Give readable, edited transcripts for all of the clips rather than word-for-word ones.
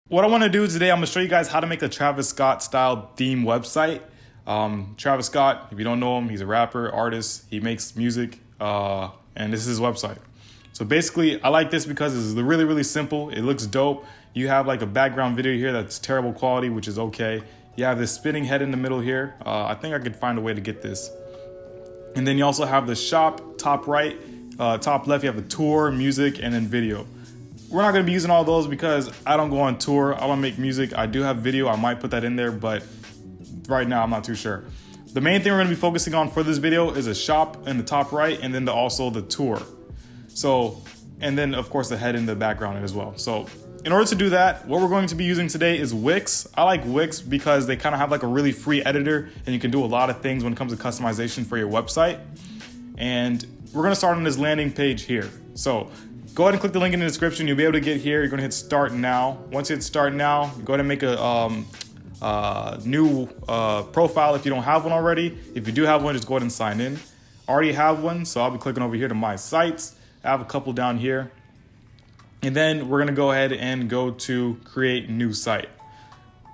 What I want to do today, I'm going to show you guys how to make a Travis Scott style theme website. Travis Scott, if you don't know him, he's a rapper, artist. He makes music, and this is his website. So basically, I like this because it's really, really simple. It looks dope. You have like a background video here that's terrible quality, which is okay. You have this spinning head in the middle here. I think I could find a way to get this. And then you also have the shop, top right, top left, you have the tour, music, and then video. We're not gonna be using all those because I don't go on tour. I don't make music. I do have video. I might put that in there, but right now I'm not too sure. The main thing we're gonna be focusing on for this video is a shop in the top right, and then also the tour. So, and then of course the head in the background as well. So in order to do that, what we're going to be using today is Wix. I like Wix because they kind of have like a really free editor and you can do a lot of things when it comes to customization for your website. And we're gonna start on this landing page here. So go ahead and click the link in the description. You'll be able to get here. You're gonna hit start now. Once you hit start now, go ahead and make a new profile if you don't have one already. If you do have one, just go ahead and sign in. I already have one, so I'll be clicking over here to my sites. I have a couple down here. And then we're gonna go ahead and go to create new site.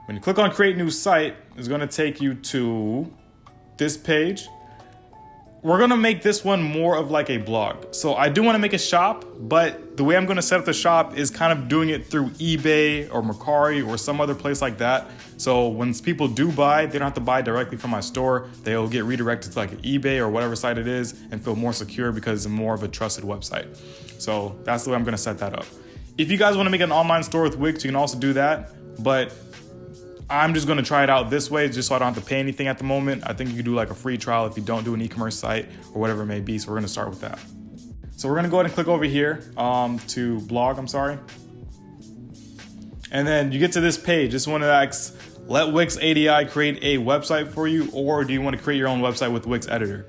When you click on create new site, it's gonna take you to this page. We're gonna make this one more of like a blog. So I do wanna make a shop, but the way I'm gonna set up the shop is kind of doing it through eBay or Mercari or some other place like that. So when people do buy, they don't have to buy directly from my store. They'll get redirected to like an eBay or whatever site it is and feel more secure because it's more of a trusted website. So that's the way I'm gonna set that up. If you guys wanna make an online store with Wix, you can also do that, but I'm just gonna try it out this way just so I don't have to pay anything at the moment. I think you can do like a free trial if you don't do an e-commerce site or whatever it may be. So we're gonna start with that. So we're gonna go ahead and click over here to blog, And then you get to this page. This one that asks, let Wix ADI create a website for you, or do you wanna create your own website with Wix Editor?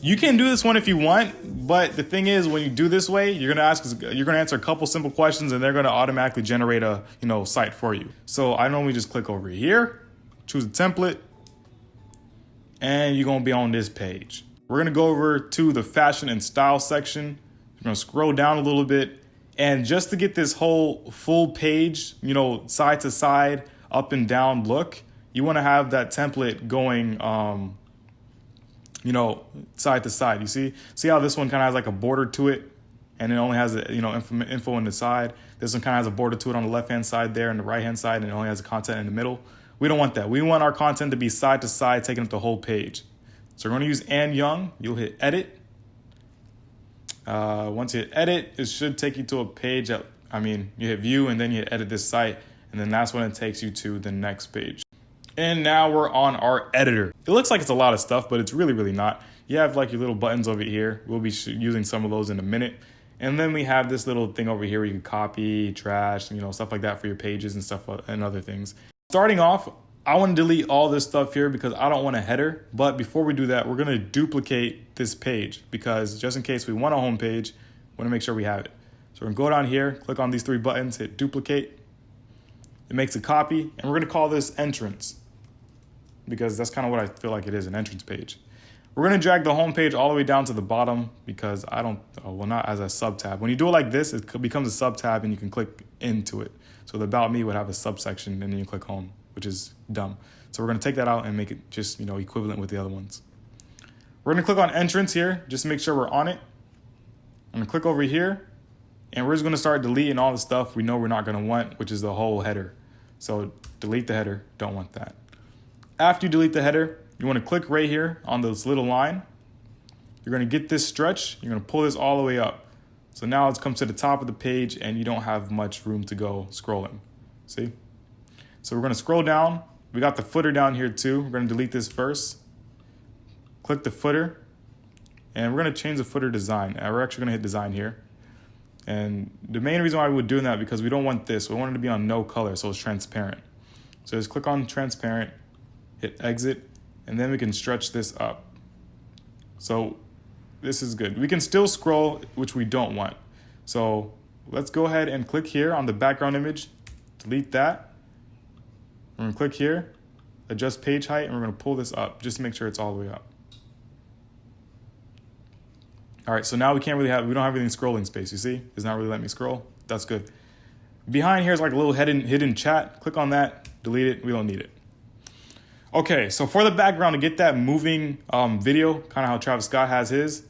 You can do this one if you want, but the thing is, when you do this way, you're gonna answer a couple simple questions and they're gonna automatically generate a site for you. So I normally just click over here, choose a template, and you're gonna be on this page. We're gonna go over to the fashion and style section. You're gonna scroll down a little bit, and just to get this whole full page, side to side, up and down look, you wanna have that template going side to side. You see how this one kind of has like a border to it, and it only has info on the side. This one kind of has a border to it on the left hand side there and the right hand side, and it only has the content in the middle. We don't want that. We want our content to be side to side, taking up the whole page. So we're going to use Ann Young. You'll hit edit. Once you hit edit, it should take you to a page that, you hit view and then you hit edit this site, and then that's when it takes you to the next page. And now we're on our editor. It looks like it's a lot of stuff, but it's really, really not. You have like your little buttons over here. We'll be using some of those in a minute. And then we have this little thing over here where you can copy, trash, stuff like that for your pages and stuff and other things. Starting off, I want to delete all this stuff here because I don't want a header. But before we do that, we're going to duplicate this page because just in case we want a home page, we want to make sure we have it. So we're going to go down here, click on these three buttons, hit duplicate. It makes a copy, and we're going to call this entrance, because that's kind of what I feel like it is, an entrance page. We're gonna drag the home page all the way down to the bottom because not as a sub tab. When you do it like this, it becomes a sub tab and you can click into it. So the About Me would have a subsection and then you click home, which is dumb. So we're gonna take that out and make it just equivalent with the other ones. We're gonna click on entrance here, just to make sure we're on it. I'm gonna click over here and we're just gonna start deleting all the stuff we know we're not gonna want, which is the whole header. So delete the header, don't want that. After you delete the header, you want to click right here on this little line. You're going to get this stretch. You're going to pull this all the way up. So now it's come to the top of the page and you don't have much room to go scrolling. See? So we're going to scroll down. We got the footer down here too. We're going to delete this first. Click the footer. And we're going to change the footer design. And we're actually going to hit design here. And the main reason why we would do that because we don't want this. We want it to be on no color, so it's transparent. So just click on transparent. Hit exit, and then we can stretch this up. So this is good. We can still scroll, which we don't want. So let's go ahead and click here on the background image, delete that. We're gonna click here, adjust page height, and we're gonna pull this up just to make sure it's all the way up. All right, so now we don't have any scrolling space, you see? It's not really letting me scroll. That's good. Behind here is like a little hidden chat. Click on that, delete it. We don't need it. Okay, so for the background, to get that moving video, kind of how Travis Scott has his,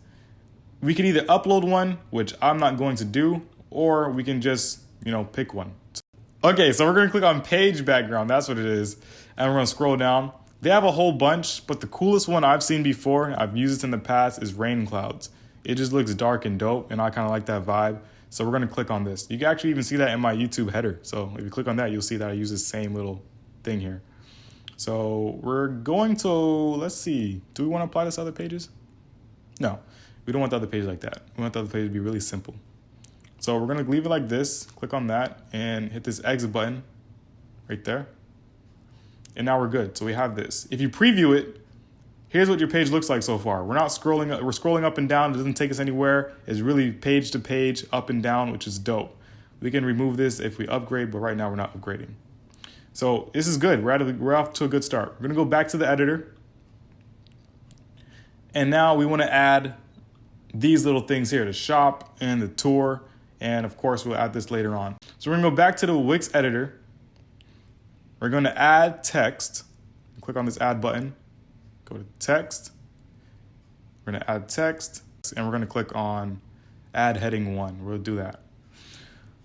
we can either upload one, which I'm not going to do, or we can just, pick one. Okay, so we're going to click on page background. That's what it is. And we're going to scroll down. They have a whole bunch, but the coolest one I've seen before, I've used it in the past, is rain clouds. It just looks dark and dope, and I kind of like that vibe. So we're going to click on this. You can actually even see that in my YouTube header. So if you click on that, you'll see that I use the same little thing here. So we're going to, let's see, do we want to apply this to other pages? No, we don't want the other page like that. We want the other page to be really simple. So we're going to leave it like this, click on that, and hit this exit button right there. And now we're good. So we have this. If you preview it, here's what your page looks like so far. We're scrolling up and down. It doesn't take us anywhere. It's really page to page, up and down, which is dope. We can remove this if we upgrade, but right now we're not upgrading. So this is good. We're off to a good start. We're going to go back to the editor. And now we want to add these little things here, the shop and the tour. And of course, we'll add this later on. So we're going to go back to the Wix editor. We're going to add text. Click on this add button. Go to text. We're going to add text. And we're going to click on add heading 1. We'll do that.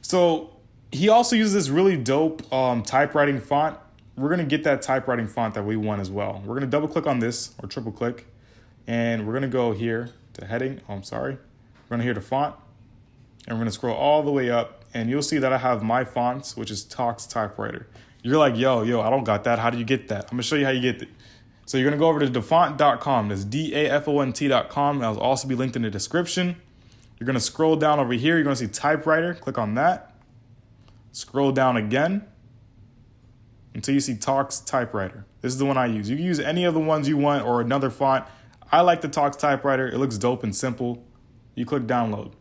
So he also uses this really dope typewriting font. We're going to get that typewriting font that we want as well. We're going to double click on this or triple click. And we're going to go here to heading. We're going to hear the font. And we're going to scroll all the way up. And you'll see that I have my fonts, which is Tox Typewriter. You're like, yo, I don't got that. How do you get that? I'm going to show you how you get it. So you're going to go over to dafont.com. That's DAFONT.com. That'll also be linked in the description. You're going to scroll down over here. You're going to see typewriter. Click on that. Scroll down again until you see Tox Typewriter. This is the one I use. You can use any of the ones you want or another font. I like the Tox Typewriter. It looks dope and simple. You click download.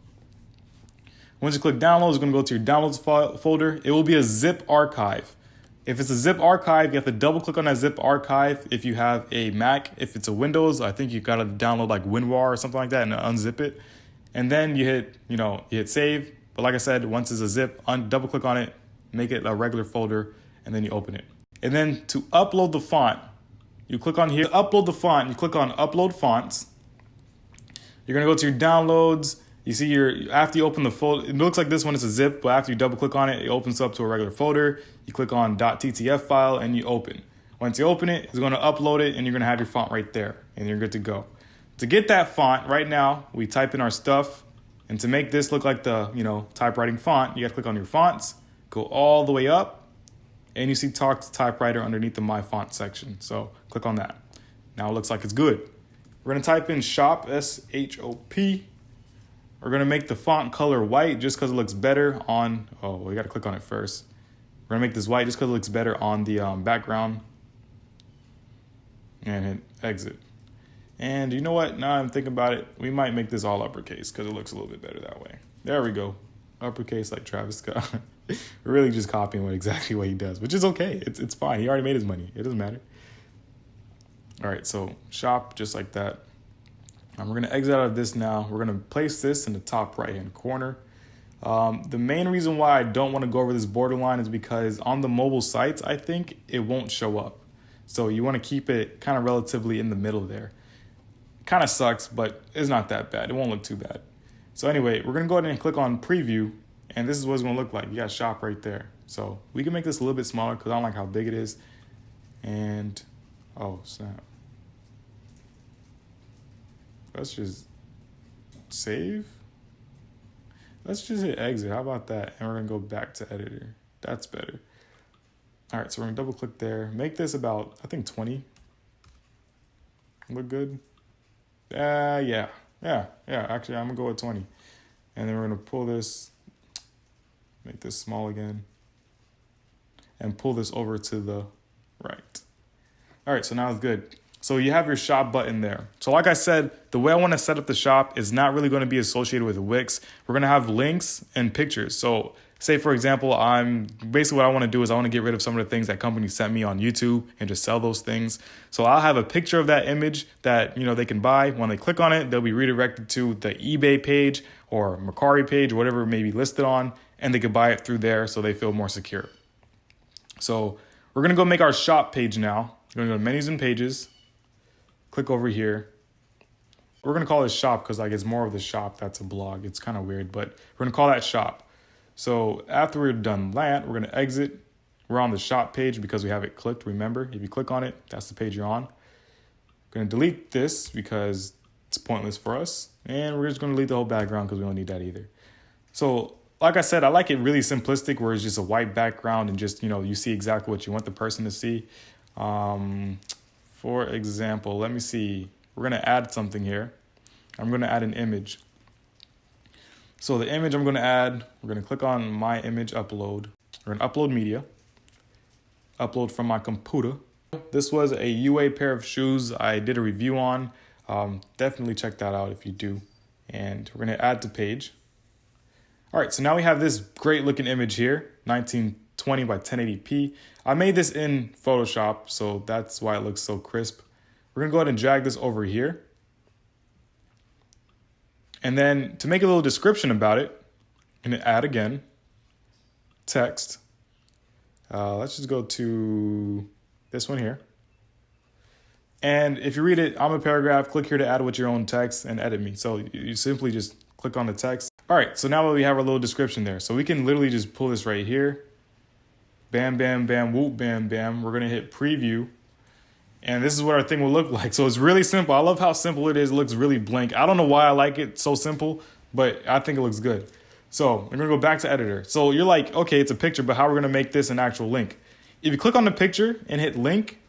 Once you click download, it's going to go to your downloads folder. It will be a zip archive. If it's a zip archive, you have to double click on that zip archive if you have a Mac. If it's a Windows, I think you got to download like WinRAR or something like that and unzip it. And then you hit save. But like I said, once it's a zip, double click on it, make it a regular folder, and then you open it. And then to upload the font, you click on here, upload the font, you click on upload fonts. You're going to go to your downloads. You see after you open the folder, it looks like this one is a zip, but after you double click on it, it opens up to a regular folder. You click on .ttf file and you open. Once you open it, it's going to upload it and you're going to have your font right there and you're good to go. To get that font right now, we type in our stuff. And to make this look like the, typewriting font, you got to click on your fonts, go all the way up, and you see Tox Typewriter underneath the My Font section. So click on that. Now it looks like it's good. We're going to type in shop, S-H-O-P. We're going to make the font color white just because it looks better on, we got to click on it first. We're going to make this white just because it looks better on the background. And hit exit. And you know what? Now I'm thinking about it. We might make this all uppercase because it looks a little bit better that way. There we go. Uppercase like Travis Scott. We're really just copying exactly what he does, which is okay. It's fine. He already made his money. It doesn't matter. All right, so shop just like that. And we're going to exit out of this now. We're going to place this in the top right-hand corner. The main reason why I don't want to go over this borderline is because on the mobile sites, I think it won't show up. So you want to keep it kind of relatively in the middle there. Kind of sucks, but it's not that bad. It won't look too bad. So anyway, we're going to go ahead and click on preview, and this is what it's going to look like. You got shop right there. So we can make this a little bit smaller because I don't like how big it is. And, oh, snap. Let's just save. Let's just hit exit. How about that? And we're going to go back to editor. That's better. All right, so we're going to double click there. Make this about, I think, 20. Look good? Yeah. Actually, I'm going to go with 20. And then we're going to pull this, make this small again, and pull this over to the right. All right, so now it's good. So you have your shop button there. So like I said, the way I want to set up the shop is not really going to be associated with Wix. We're going to have links and pictures. So say, for example, basically what I want to do is I want to get rid of some of the things that companies sent me on YouTube and just sell those things. So I'll have a picture of that image that, they can buy. When they click on it, they'll be redirected to the eBay page or Mercari page, whatever it may be listed on. and they could buy it through there so they feel more secure. So we're gonna go make our shop page now. We're gonna go to menus and pages, click over here. We're gonna call this shop because like it's more of the shop that's a blog. It's kind of weird, but we're gonna call that shop. So after we're done that, we're gonna exit. We're on the shop page because we have it clicked. Remember, if you click on it, that's the page you're on. Gonna delete this because it's pointless for us. And we're just gonna delete the whole background because we don't need that either. So like I said, I like it really simplistic where it's just a white background and just, you see exactly what you want the person to see. For example, let me see. We're gonna add something here. I'm gonna add an image. So the image I'm gonna add, we're gonna click on my image upload. We're gonna upload media. Upload from my computer. This was a UA pair of shoes I did a review on. Definitely check that out if you do. And we're gonna add to page. All right, so now we have this great looking image here, 1920 by 1080p. I made this in Photoshop, so that's why it looks so crisp. We're gonna go ahead and drag this over here. And then to make a little description about it, I'm gonna add again, text. Let's just go to this one here. And if you read it, I'm a paragraph, click here to add with your own text and edit me. So you simply just click on the text. All right, so now we have our little description there. So we can literally just pull this right here. Bam, bam, bam, whoop, bam, bam. We're gonna hit preview. And this is what our thing will look like. So it's really simple. I love how simple it is. It looks really blank. I don't know why I like it so simple, but I think it looks good. So I'm gonna go back to editor. So you're like, okay, it's a picture, but how are we gonna make this an actual link? If you click on the picture and hit link,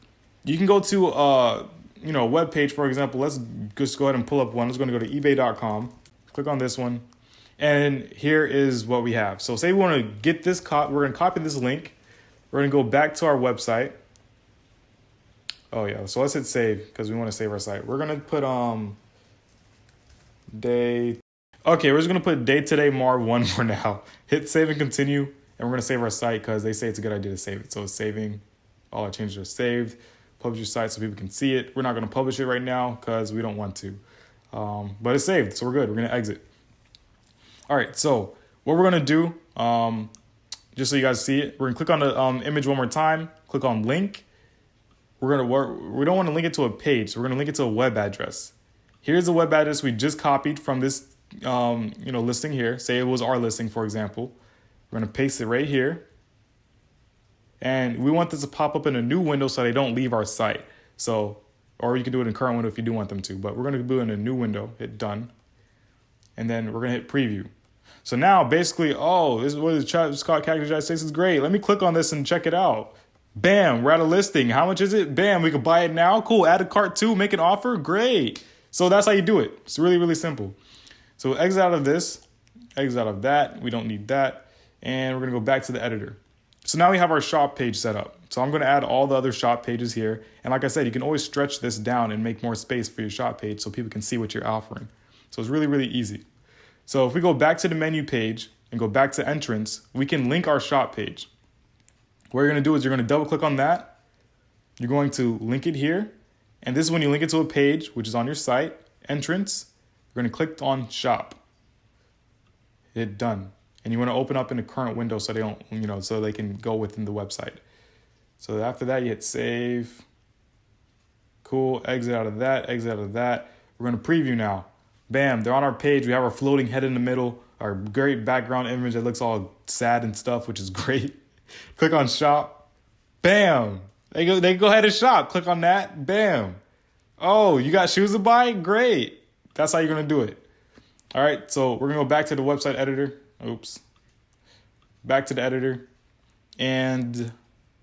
you can go to a web page, for example. Let's just go ahead and pull up one. Let's go to ebay.com. Click on this one. And here is what we have. So say we want to get this, we're going to copy this link. We're going to go back to our website. Oh yeah, so let's hit save because we want to save our site. We're going to put day. Okay, we're just going to put day today mar 1 for now. Hit save and continue. And we're going to save our site because they say it's a good idea to save it. So it's saving. All our changes are saved. Publish your site so people can see it. We're not going to publish it right now because we don't want to. But it's saved, so we're good. We're going to exit. All right, so what we're gonna do, just so you guys see it, we're gonna click on the image one more time, click on link. We don't wanna link it to a page, so we're gonna link it to a web address. Here's the web address we just copied from this listing here. Say it was our listing, for example. We're gonna paste it right here. And we want this to pop up in a new window so they don't leave our site. So, or you can do it in current window if you do want them to, but we're gonna do it in a new window, hit done. And then we're gonna hit preview. So now basically, this is what the Travis Scott Cactus United States is great. Let me click on this and check it out. Bam, we're at a listing. How much is it? Bam, we can buy it now. Cool, add a cart too, make an offer, great. So that's how you do it. It's really, really simple. So exit out of this, exit out of that. We don't need that. And we're gonna go back to the editor. So now we have our shop page set up. So I'm gonna add all the other shop pages here. And like I said, you can always stretch this down and make more space for your shop page so people can see what you're offering. So it's really, really easy. So if we go back to the menu page and go back to entrance, we can link our shop page. What you're gonna do is you're gonna double click on that. You're going to link it here. And this is when you link it to a page, which is on your site, entrance. You're gonna click on shop. Hit done. And you wanna open up in the current window so they don't, so they can go within the website. So after that, you hit save. Cool, exit out of that, exit out of that. We're gonna preview now. Bam, they're on our page. We have our floating head in the middle, our great background image that looks all sad and stuff, which is great. Click on shop. Bam. They go ahead and shop. Click on that. Bam. Oh, you got shoes to buy? Great. That's how you're going to do it. All right, so we're going to go back to the website editor. Oops. Back to the editor. And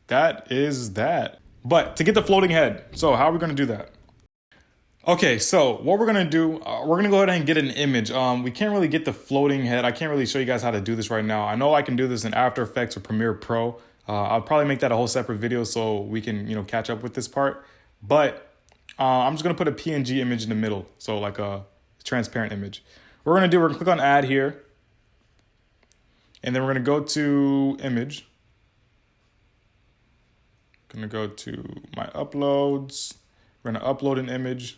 that is that. But to get the floating head, so how are we going to do that? Okay, so what we're gonna do, we're gonna go ahead and get an image. We can't really get the floating head. I can't really show you guys how to do this right now. I know I can do this in After Effects or Premiere Pro. I'll probably make that a whole separate video so we can, catch up with this part. But I'm just gonna put a PNG image in the middle, so like a transparent image. What we're gonna click on Add here, and then we're gonna go to Image. Gonna go to my uploads. We're gonna upload an image.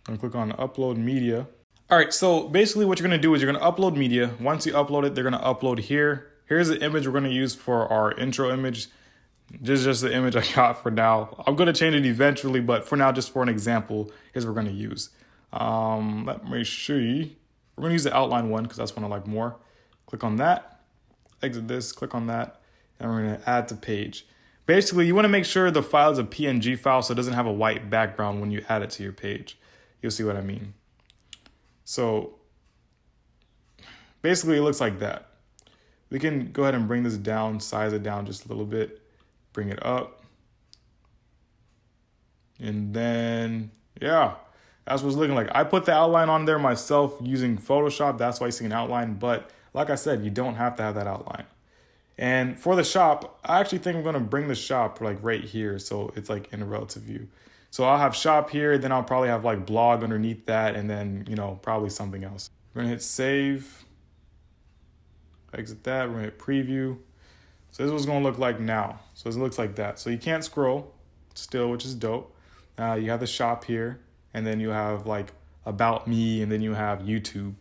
I'm gonna click on Upload Media. All right, so basically what you're gonna do is you're gonna upload media. Once you upload it, they're gonna upload here. Here's the image we're gonna use for our intro image. This is just the image I got for now. I'm gonna change it eventually, but for now, just for an example, here's what we're gonna use. Let me see. We're gonna use the outline one because that's one I like more. Click on that, exit this, click on that, and we're gonna add to page. Basically, you wanna make sure the file is a PNG file so it doesn't have a white background when you add it to your page. You'll see what I mean. So basically it looks like that. We can go ahead and bring this down, size it down just a little bit, bring it up. And then, yeah, that's what it's looking like. I put the outline on there myself using Photoshop. That's why you see an outline. But like I said, you don't have to have that outline. And for the shop, I actually think I'm going to bring the shop like right here. So it's like in a relative view. So I'll have shop here, then I'll probably have like blog underneath that, and then, you know, probably something else. We're gonna hit save, exit that, we're gonna hit preview. So this is what's gonna look like now. So it looks like that. So you can't scroll still, which is dope. You have the shop here, and then you have like about me, and then you have YouTube.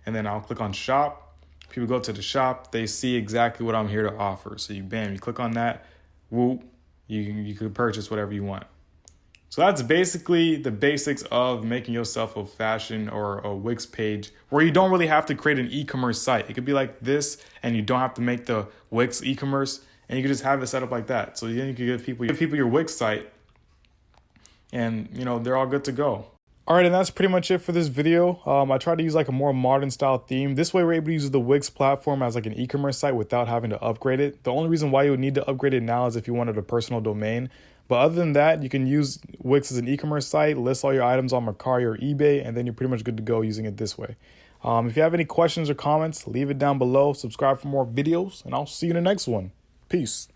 And then I'll click on shop. People go to the shop, they see exactly what I'm here to offer. So you click on that, whoop, you can purchase whatever you want. So that's basically the basics of making yourself a fashion or a Wix page where you don't really have to create an e-commerce site. It could be like this, and you don't have to make the Wix e-commerce, and you can just have it set up like that. So then you can give people your Wix site, and you know they're all good to go. All right, and that's pretty much it for this video. I tried to use like a more modern style theme. This way we're able to use the Wix platform as like an e-commerce site without having to upgrade it. The only reason why you would need to upgrade it now is if you wanted a personal domain. But other than that, you can use Wix as an e-commerce site, list all your items on Mercari or eBay, and then you're pretty much good to go using it this way. If you have any questions or comments, leave it down below. Subscribe for more videos, and I'll see you in the next one. Peace.